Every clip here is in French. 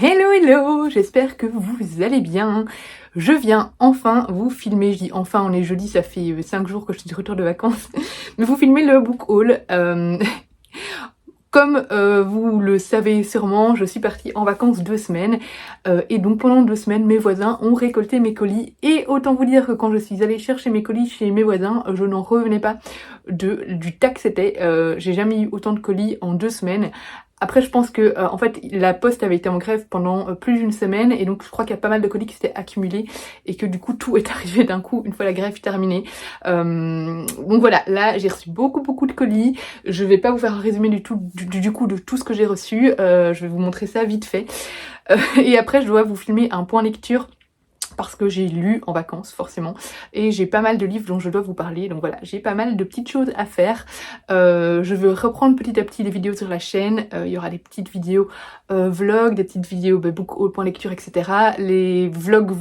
Hello hello, j'espère que vous allez bien. Je viens enfin vous filmer, je dis enfin, on est jeudi, ça fait 5 jours que je suis de retour de vacances, mais vous filmez le book haul. Comme vous le savez sûrement, je suis partie en vacances 2 semaines et donc pendant 2 semaines, mes voisins ont récolté mes colis et autant vous dire que quand je suis allée chercher mes colis chez mes voisins, je n'en revenais pas du tas que c'était. J'ai jamais eu autant de colis en 2 semaines. Après, je pense que en fait, la poste avait été en grève pendant plus d'une semaine et donc je crois qu'il y a pas mal de colis qui s'étaient accumulés et que du coup tout est arrivé d'un coup une fois la grève terminée. Donc voilà, là j'ai reçu beaucoup de colis. Je vais pas vous faire un résumé du coup de tout ce que j'ai reçu. Je vais vous montrer ça vite fait. Et après, je dois vous filmer un point lecture parce que j'ai lu en vacances forcément et j'ai pas mal de livres dont je dois vous parler, donc voilà, j'ai pas mal de petites choses à faire. Je veux reprendre petit à petit les vidéos sur la chaîne. Il y aura des petites vidéos vlog, des petites vidéos book haul, point lecture, etc. Les vlogs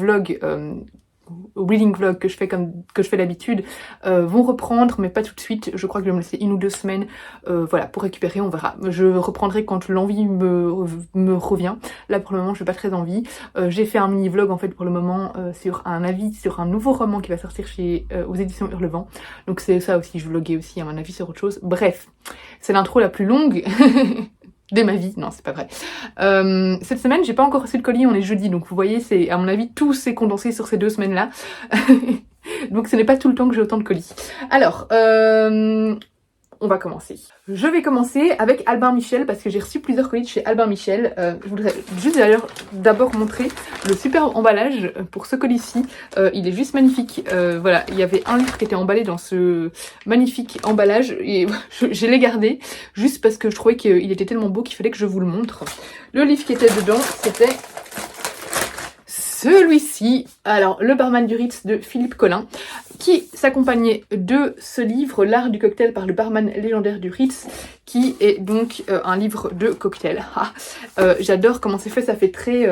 reading vlog que je fais d'habitude vont reprendre, mais pas tout de suite. Je crois que je vais me laisser 1 ou 2 semaines voilà, pour récupérer, on verra. Je reprendrai quand l'envie me revient. Là pour le moment je n'ai pas très envie. J'ai fait un mini vlog en fait pour le moment sur un avis sur un nouveau roman qui va sortir aux éditions Hurlevent. Donc c'est ça aussi, je vloguais aussi à mon avis sur autre chose. Bref, c'est l'intro la plus longue de ma vie, non c'est pas vrai. Cette semaine j'ai pas encore reçu de colis, on est jeudi, donc vous voyez, c'est à mon avis tout s'est condensé sur ces 2 semaines là. Donc ce n'est pas tout le temps que j'ai autant de colis. Alors, on va commencer. Je vais commencer avec Albin Michel parce que j'ai reçu plusieurs colis de chez Albin Michel. Je voudrais juste d'ailleurs d'abord montrer le super emballage pour ce colis-ci. Il est juste magnifique. Voilà, il y avait un livre qui était emballé dans ce magnifique emballage et je l'ai gardé juste parce que je trouvais qu'il était tellement beau qu'il fallait que je vous le montre. Le livre qui était dedans, c'était celui-ci. Alors, Le barman du Ritz de Philippe Collin, qui s'accompagnait de ce livre, L'art du cocktail par le barman légendaire du Ritz, qui est donc un livre de cocktail. J'adore comment c'est fait, ça fait très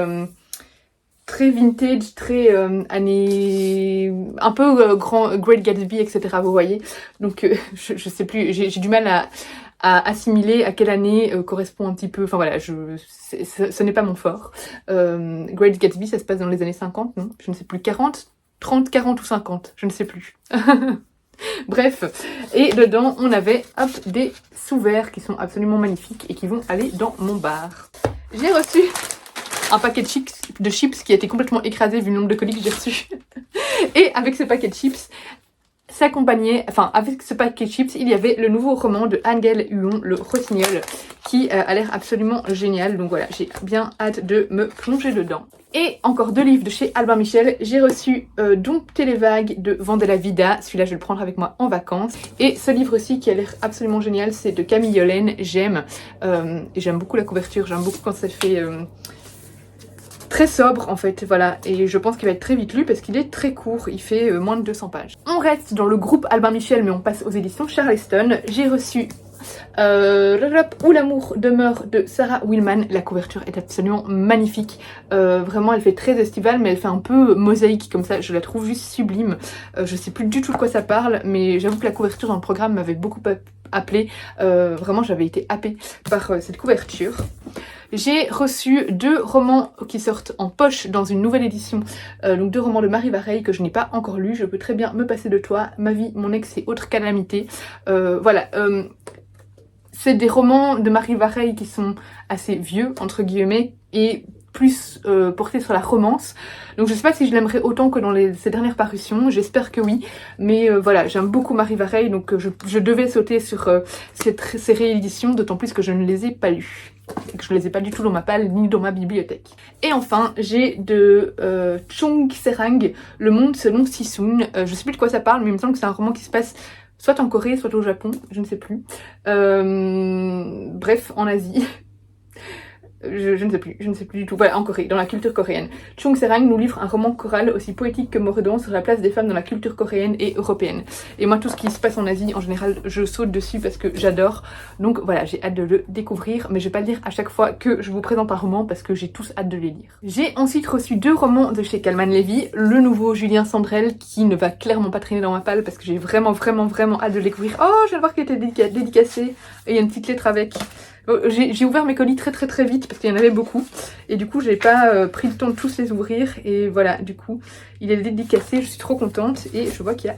vintage, très années... un peu Great Gatsby, etc. Vous voyez. Donc, je sais plus, j'ai du mal à assimiler à quelle année correspond un petit peu, enfin voilà, ce n'est pas mon fort. Great Gatsby, ça se passe dans les années 50, non? Je ne sais plus, 40, 30, 40 ou 50, je ne sais plus. Bref, et dedans on avait hop, des sous-verts qui sont absolument magnifiques et qui vont aller dans mon bar. J'ai reçu un paquet de chips qui a été complètement écrasé vu le nombre de colis que j'ai reçus. Et avec ce paquet de chips, avec ce paquet de chips, il y avait le nouveau roman de Angèle Huon, Le Rossignol, qui a l'air absolument génial. Donc voilà, j'ai bien hâte de me plonger dedans. Et encore 2 livres de chez Albin Michel. J'ai reçu Dompter les vagues de Vandela Vida. Celui-là, je vais le prendre avec moi en vacances. Et ce livre-ci qui a l'air absolument génial, c'est de Camille Yolaine. J'aime. Et j'aime beaucoup la couverture. J'aime beaucoup quand ça fait... très sobre en fait, voilà, et je pense qu'il va être très vite lu parce qu'il est très court, il fait moins de 200 pages. On reste dans le groupe Albin Michel mais on passe aux éditions Charleston. J'ai reçu Où l'amour demeure de Sarah Willman. La couverture est absolument magnifique, vraiment elle fait très estivale mais elle fait un peu mosaïque comme ça, je la trouve juste sublime. Je sais plus du tout de quoi ça parle mais j'avoue que la couverture dans le programme m'avait beaucoup appelé, vraiment j'avais été happée par cette couverture. J'ai reçu 2 romans qui sortent en poche dans une nouvelle édition, donc 2 romans de Marie Vareille que je n'ai pas encore lus. Je peux très bien me passer de toi, Ma vie, mon ex et autres calamités. Voilà, c'est des romans de Marie Vareille qui sont assez vieux, entre guillemets, et plus portés sur la romance. Donc je sais pas si je l'aimerais autant que dans ces dernières parutions, j'espère que oui. Mais voilà, j'aime beaucoup Marie Vareille, donc je devais sauter sur ces rééditions, d'autant plus que je ne les ai pas lues. Et que je ne les ai pas du tout dans ma palle ni dans ma bibliothèque. Et enfin, j'ai de Chung Serang, Le monde selon Sissoon. Je sais plus de quoi ça parle, mais il me semble que c'est un roman qui se passe soit en Corée, soit au Japon, je ne sais plus. Bref, en Asie. Je ne sais plus du tout. Voilà, en Corée, dans la culture coréenne. Chung Serang nous livre un roman choral aussi poétique que mordant sur la place des femmes dans la culture coréenne et européenne. Et moi, tout ce qui se passe en Asie, en général, je saute dessus parce que j'adore. Donc voilà, j'ai hâte de le découvrir, mais je vais pas le dire à chaque fois que je vous présente un roman parce que j'ai tous hâte de les lire. J'ai ensuite reçu 2 romans de chez Calman Levy. Le nouveau Julien Sandrel qui ne va clairement pas traîner dans ma palle parce que j'ai vraiment hâte de le découvrir. Oh, je viens de voir qu'il était dédicacé et il y a une petite lettre avec. J'ai ouvert mes colis très vite parce qu'il y en avait beaucoup. Et du coup, j'ai pas pris le temps de tous les ouvrir. Et voilà, du coup, il est dédicacé. Je suis trop contente. Et je vois qu'il y a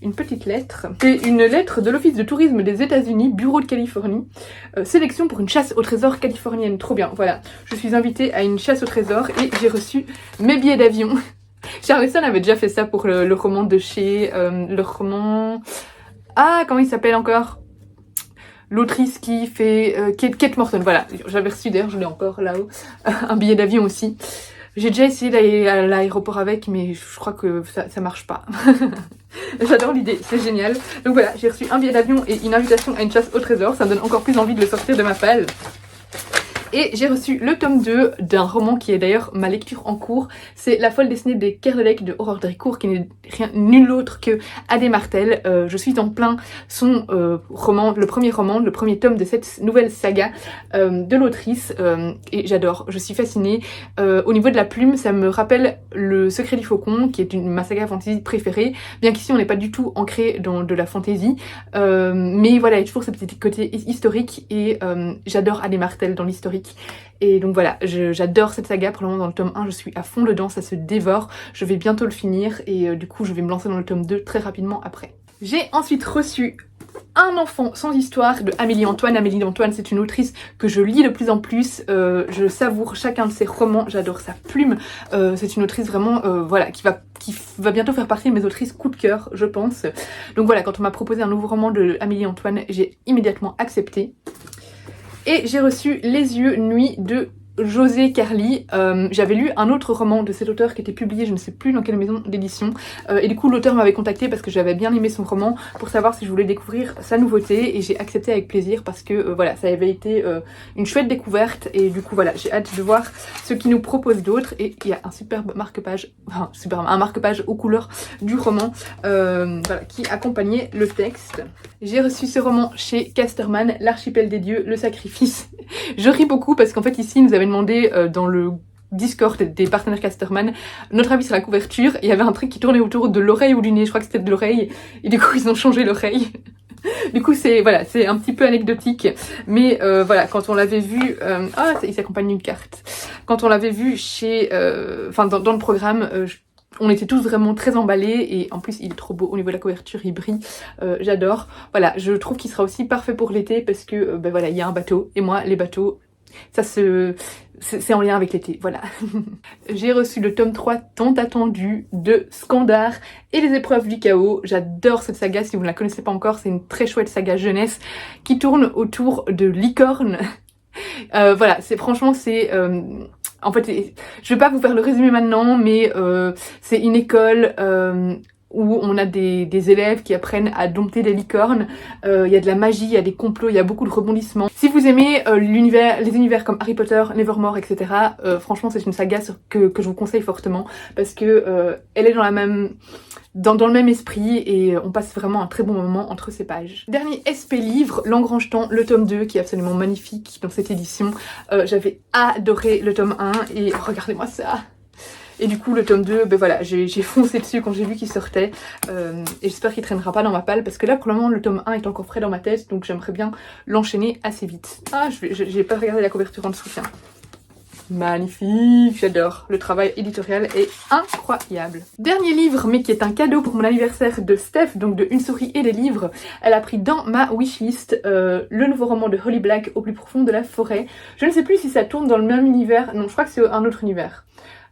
une petite lettre. C'est une lettre de l'Office de tourisme des États-Unis, Bureau de Californie. Sélection pour une chasse au trésor californienne. Trop bien, voilà. Je suis invitée à une chasse au trésor et j'ai reçu mes billets d'avion. Charleston avait déjà fait ça pour le roman de chez... le roman... Ah, comment il s'appelle encore? L'autrice qui fait Kate Morton, voilà. J'avais reçu d'ailleurs, je l'ai encore là-haut, un billet d'avion aussi. J'ai déjà essayé d'aller à l'aéroport avec, mais je crois que ça marche pas. J'adore l'idée, c'est génial. Donc voilà, j'ai reçu un billet d'avion et une invitation à une chasse au trésor. Ça me donne encore plus envie de le sortir de ma palle. Et j'ai reçu le tome 2 d'un roman qui est d'ailleurs ma lecture en cours. C'est La folle destinée des Kerdelec de Aurore Dricourt, qui n'est nul autre que Adé Martel. Je suis en plein son roman, le premier tome de cette nouvelle saga de l'autrice. Et j'adore, je suis fascinée. Au niveau de la plume, ça me rappelle Le Secret du Faucon, qui est ma saga fantasy préférée. Bien qu'ici, on n'est pas du tout ancré dans de la fantasy. Mais voilà, il y a toujours ce petit côté historique. Et j'adore Adé Martel dans l'historique. Et donc voilà, j'adore cette saga. Pour le moment, dans le tome 1, je suis à fond dedans, ça se dévore. Je vais bientôt le finir et du coup, je vais me lancer dans le tome 2 très rapidement après. J'ai ensuite reçu Un enfant sans histoire de Amélie Antoine. Amélie Antoine, c'est une autrice que je lis de plus en plus. Je savoure chacun de ses romans, j'adore sa plume. C'est une autrice vraiment, voilà, qui va bientôt faire partie de mes autrices coup de cœur, je pense. Donc voilà, quand on m'a proposé un nouveau roman de Amélie Antoine, j'ai immédiatement accepté. Et j'ai reçu Les yeux nuits de José Carli. J'avais lu un autre roman de cet auteur qui était publié, je ne sais plus dans quelle maison d'édition. Et du coup, l'auteur m'avait contacté parce que j'avais bien aimé son roman pour savoir si je voulais découvrir sa nouveauté. Et j'ai accepté avec plaisir parce que voilà, ça avait été une chouette découverte. Et du coup, voilà, j'ai hâte de voir ce qu'il nous propose d'autre. Et il y a un superbe marque-page, un marque-page aux couleurs du roman voilà, qui accompagnait le texte. J'ai reçu ce roman chez Casterman, L'archipel des dieux, le sacrifice. Je ris beaucoup parce qu'en fait ici, ils nous avaient demandé dans le Discord des partenaires Casterman notre avis sur la couverture. Il y avait un truc qui tournait autour de l'oreille ou du nez, je crois que c'était de l'oreille. Et du coup, ils ont changé l'oreille. Du coup, c'est voilà, c'est un petit peu anecdotique. Mais voilà, quand on l'avait vu... il s'accompagne d'une carte. Quand on l'avait vu chez... dans le programme... on était tous vraiment très emballés et en plus il est trop beau au niveau de la couverture, il brille, j'adore. Voilà, je trouve qu'il sera aussi parfait pour l'été parce que voilà, il y a un bateau et moi les bateaux, c'est en lien avec l'été, voilà. J'ai reçu le tome 3 tant attendu de Skandar et les épreuves du chaos. J'adore cette saga, si vous ne la connaissez pas encore, c'est une très chouette saga jeunesse qui tourne autour de licornes. Voilà, franchement c'est... En fait, je vais pas vous faire le résumé maintenant, mais c'est une école où on a des élèves qui apprennent à dompter des licornes. Il y a de la magie, il y a des complots, il y a beaucoup de rebondissements. Si vous aimez les univers comme Harry Potter, Nevermore, etc., franchement, c'est une saga que je vous conseille fortement parce que elle est dans le même esprit et on passe vraiment un très bon moment entre ces pages. Dernier SP livre, L'Engrange-Temps, le tome 2 qui est absolument magnifique dans cette édition. J'avais adoré le tome 1 et regardez-moi ça. Et du coup le tome 2, voilà, j'ai foncé dessus quand j'ai vu qu'il sortait et j'espère qu'il traînera pas dans ma palle parce que là pour le moment le tome 1 est encore frais dans ma tête donc j'aimerais bien l'enchaîner assez vite. Ah, j'ai pas regardé la couverture en dessous, tiens. Magnifique, j'adore. Le travail éditorial est incroyable. Dernier livre, mais qui est un cadeau pour mon anniversaire de Steph, donc de Une souris et des livres. Elle a pris dans ma wishlist le nouveau roman de Holly Black, Au plus profond de la forêt. Je ne sais plus si ça tourne dans le même univers. Non, je crois que c'est un autre univers.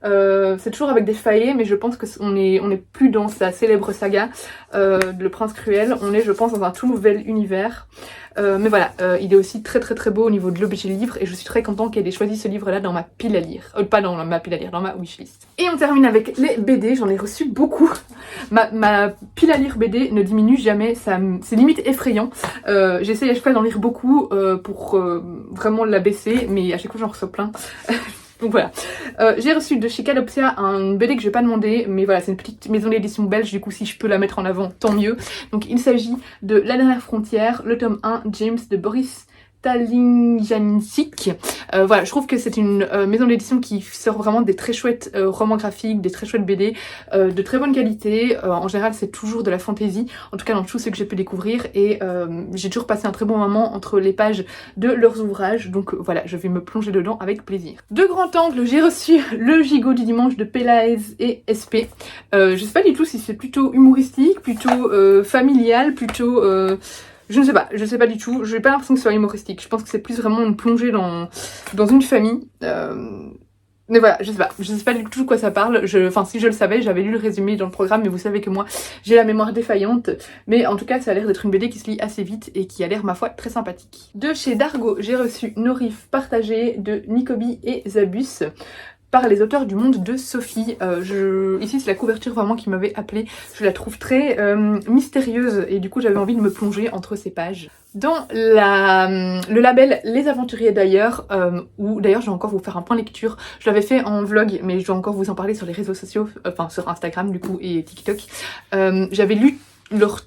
C'est toujours avec des faillets, mais je pense que on est plus dans sa célèbre saga Le Prince Cruel. On est, je pense, dans un tout nouvel univers. Mais voilà, il est aussi très beau au niveau de l'objet livre et je suis très contente qu'elle ait choisi ce livre-là dans ma pile à lire. Pas dans ma pile à lire, dans ma wishlist. Et on termine avec les BD, j'en ai reçu beaucoup. Ma pile à lire BD ne diminue jamais, c'est limite effrayant. J'essaye à chaque fois d'en lire beaucoup pour vraiment la baisser, mais à chaque fois j'en reçois plein. Donc voilà, j'ai reçu de chez Cadopsia un BD que je vais pas demander, mais voilà, c'est une petite maison d'édition belge, du coup si je peux la mettre en avant, tant mieux. Donc il s'agit de La dernière frontière, le tome 1, James de Boris Stalinjansik. Voilà, je trouve que c'est une maison d'édition qui sort vraiment des très chouettes romans graphiques, des très chouettes BD, de très bonne qualité. En général, c'est toujours de la fantasy, en tout cas dans tout ce que j'ai pu découvrir, et j'ai toujours passé un très bon moment entre les pages de leurs ouvrages, donc voilà, je vais me plonger dedans avec plaisir. De grand angle, j'ai reçu le gigot du dimanche de Pelaez et SP. Je sais pas du tout si c'est plutôt humoristique, plutôt familial, plutôt... je ne sais pas du tout, j'ai pas l'impression que ce soit humoristique, je pense que c'est plus vraiment une plongée dans une famille. Mais voilà, je sais pas du tout de quoi ça parle. Enfin, si je le savais, j'avais lu le résumé dans le programme, mais vous savez que moi, j'ai la mémoire défaillante. Mais en tout cas, ça a l'air d'être une BD qui se lit assez vite et qui a l'air, ma foi, très sympathique. De chez Dargo, j'ai reçu Nos rives partagées de Nicobi et Zabus, par les auteurs du monde de Sophie. Ici, c'est la couverture vraiment qui m'avait appelée. Je la trouve très mystérieuse et du coup, j'avais envie de me plonger entre ces pages. Dans le label Les Aventuriers d'ailleurs, où d'ailleurs je vais encore vous faire un point lecture. Je l'avais fait en vlog, mais je dois encore vous en parler sur les réseaux sociaux, enfin sur Instagram du coup et TikTok. J'avais lu leurs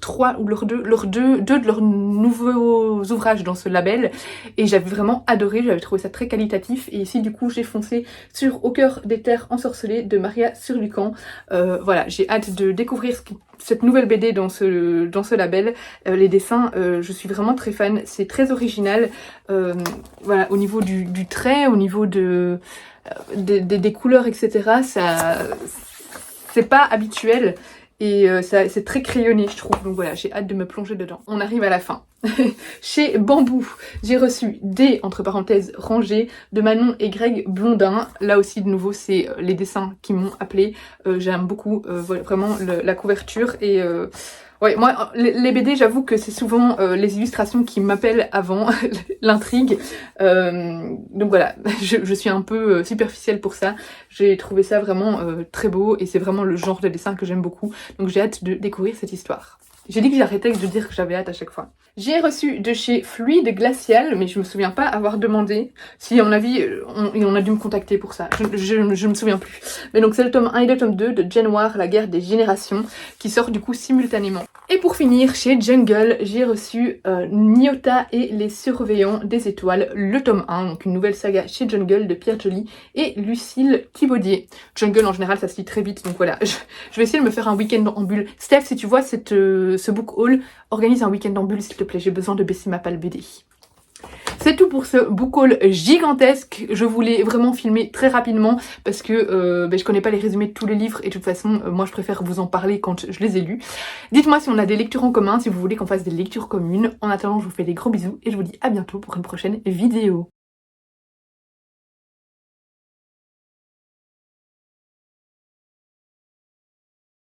deux de leurs nouveaux ouvrages dans ce label et j'avais vraiment adoré, j'avais trouvé ça très qualitatif, et ici du coup j'ai foncé sur Au cœur des terres ensorcelées de Maria Surlucan. Voilà, j'ai hâte de découvrir cette nouvelle BD dans ce label. Les dessins, je suis vraiment très fan, c'est très original, voilà, au niveau du trait, au niveau des couleurs, etc. Ça, c'est pas habituel. Et c'est très crayonné, je trouve, donc voilà, j'ai hâte de me plonger dedans. On arrive à la fin. Chez Bambou, j'ai reçu des, entre parenthèses, rangées de Manon et Greg Blondin. Là aussi, de nouveau, c'est les dessins qui m'ont appelé. J'aime beaucoup voilà, vraiment la couverture et... Ouais, moi, les BD, j'avoue que c'est souvent les illustrations qui m'appellent avant l'intrigue. Donc voilà, je suis un peu superficielle pour ça. J'ai trouvé ça vraiment très beau et c'est vraiment le genre de dessin que j'aime beaucoup. Donc j'ai hâte de découvrir cette histoire. J'ai dit que j'arrêtais de dire que j'avais hâte à chaque fois. J'ai reçu de chez Fluide Glacial, mais je me souviens pas avoir demandé. Si, à mon avis, on a dû me contacter pour ça. Je me souviens plus. Mais donc c'est le tome 1 et le tome 2 de Gen War, la guerre des générations, qui sort du coup simultanément. Et pour finir, chez Jungle, j'ai reçu Nyota et les surveillants des étoiles, le tome 1, donc une nouvelle saga chez Jungle de Pierre Joly et Lucille Thibaudier. Jungle en général ça se lit très vite, donc voilà, je vais essayer de me faire un week-end en bulle. Steph, si tu vois ce book haul, organise un week-end en bulle s'il te plaît, j'ai besoin de baisser ma palle BD. C'est tout pour ce book haul gigantesque. Je voulais vraiment filmer très rapidement parce que je connais pas les résumés de tous les livres et de toute façon moi je préfère vous en parler quand je les ai lus. Dites-moi si on a des lectures en commun, si vous voulez qu'on fasse des lectures communes. En attendant, je vous fais des gros bisous et je vous dis à bientôt pour une prochaine vidéo.